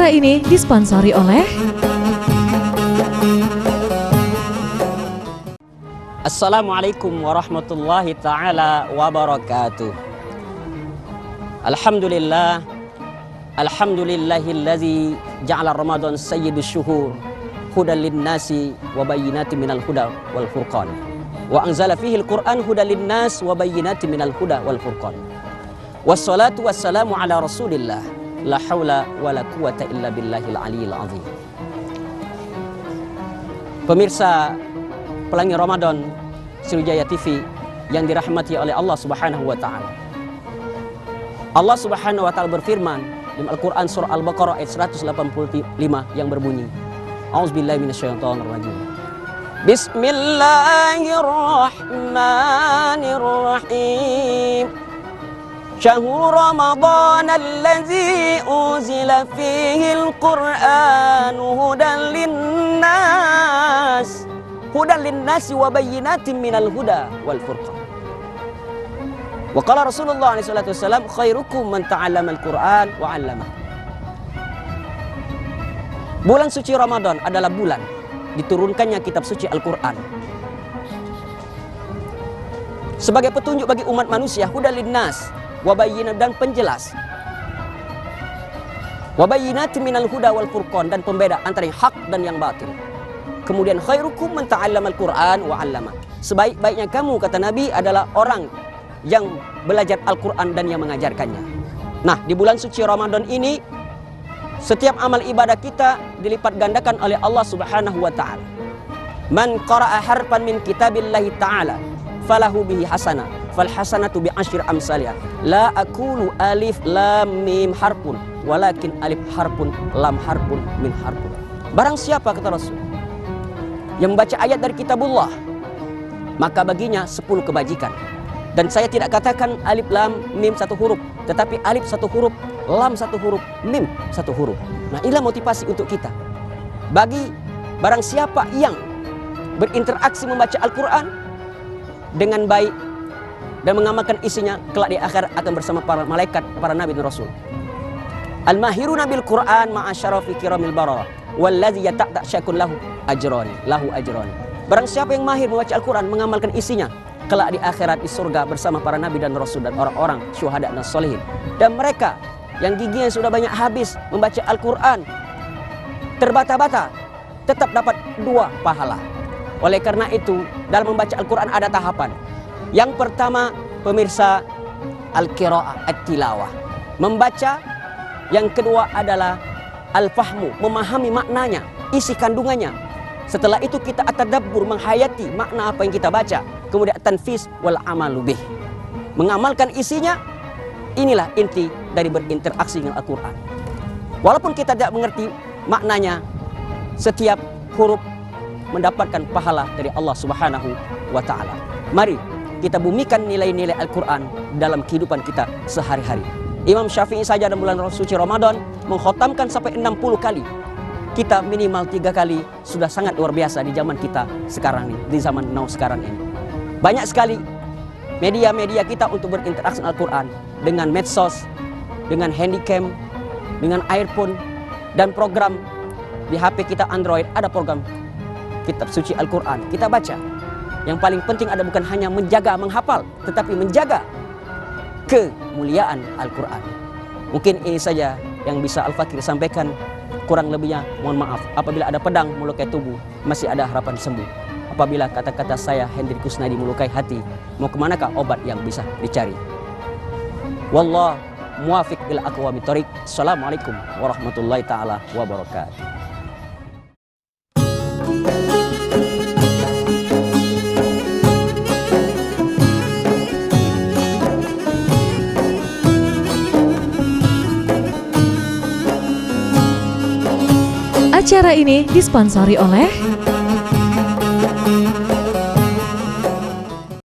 Acara ini disponsori oleh Assalamualaikum warahmatullahi ta'ala wabarakatuh. Alhamdulillahillazi ja'ala Ramadan sayyidus syuhur hudan linnasi wa bayyinatin minal huda wal furqan wa anzala fihi al-Qur'an hudan linnas wa bayyinatin minal huda wal furqan. Wassalatu wassalamu ala Rasulillah, la haula wala quwata illa billahil aliyil azim. Pemirsa Pelangi Ramadan Sriwijaya TV yang dirahmati oleh Allah Subhanahu wa taala. Allah Subhanahu wa taala berfirman di Al-Qur'an surah Al-Baqarah ayat 185 yang berbunyi, A'udzubillahi minasyaitonir rajim. Bismillahirrahmanirrahim. Syahrul Ramadan allazi unzila fihi al-Qur'an hudan linnas wa bayyinatin minal huda wal furqan. Wa qala Rasulullah sallallahu alaihi wasallam khairukum man ta'allama al-Qur'an wa 'allama. Bulan suci Ramadan adalah bulan diturunkannya kitab suci Al-Qur'an sebagai petunjuk bagi umat manusia, hudan linnas wa bayyinat, dan penjelas, wa bayyinatin minal huda wal furqan, dan pembeda antara yang hak dan yang batil. Kemudian khairukum man ta'allama al-Qur'an wa 'allama. Sebaik-baiknya kamu, kata Nabi, adalah orang yang belajar Al-Qur'an dan yang mengajarkannya. Nah, di bulan suci Ramadan ini setiap amal ibadah kita dilipat gandakan oleh Allah Subhanahu wa taala. Man qara'a harfan min kitabillahi ta'ala falahu bihi hasanah fal hasanatu bi asyri amsalha. La aqulu alif lam mim harfun walakin alif harfun lam harfun min harfun. Barang siapa, kata Rasul, yang membaca ayat dari kitabullah, maka baginya 10 kebajikan. Dan saya tidak katakan alif lam mim 1 huruf, tetapi alif 1 huruf, lam 1 huruf, mim 1 huruf. Nah, inilah motivasi untuk kita. Bagi barang siapa yang berinteraksi membaca Al-Quran dengan baik dan mengamalkan isinya, kelak di akhirat akan bersama para malaikat, para nabi dan rasul. Al-mahiruna bil Quran ma'asyarafi kiramil bararah wallazi yata'ta syakun lahu ajrani. Barang siapa yang mahir membaca Al-Quran, mengamalkan isinya, kelak di akhirat di surga bersama para nabi dan rasul dan orang-orang syuhada dan sholihin. Dan mereka yang giginya sudah banyak habis membaca Al-Quran terbata-bata tetap dapat 2 pahala. Oleh karena itu, dalam membaca Al-Quran ada tahapan. Yang pertama, pemirsa, al-qira'ah, at-tilawah, membaca. Yang kedua adalah al-fahmu, memahami maknanya, isi kandungannya. Setelah itu kita at-tadabbur, menghayati makna apa yang kita baca. Kemudian tanfis wal amalu bih, mengamalkan isinya. Inilah inti dari berinteraksi dengan Al-Quran. Walaupun kita tidak mengerti maknanya, setiap huruf mendapatkan pahala dari Allah Subhanahu wa ta'ala. Mari kita bumikan nilai-nilai Al-Quran dalam kehidupan kita sehari-hari. Imam Syafi'i saja dalam bulan suci Ramadan mengkhatamkan sampai 60 kali. Kita minimal 3 kali sudah sangat luar biasa di zaman kita sekarang ini, di zaman now sekarang ini. Banyak sekali media-media kita untuk berinteraksi dengan Al-Quran, dengan medsos, dengan handycam, dengan earphone, dan program di HP kita Android ada program kitab suci Al-Quran. Kita baca. Yang paling penting ada bukan hanya menjaga, menghafal, tetapi menjaga kemuliaan Al-Quran. Mungkin ini saja yang bisa Al-Fakir sampaikan. Kurang lebihnya mohon maaf. Apabila ada pedang melukai tubuh, masih ada harapan sembuh. Apabila kata-kata saya Hendrik Kusnadi melukai hati, mau kemanakah obat yang bisa dicari? Wallah muwafiq ila aqwamit thoriq. Assalamualaikum warahmatullahi taala wabarakatuh. Acara ini disponsori oleh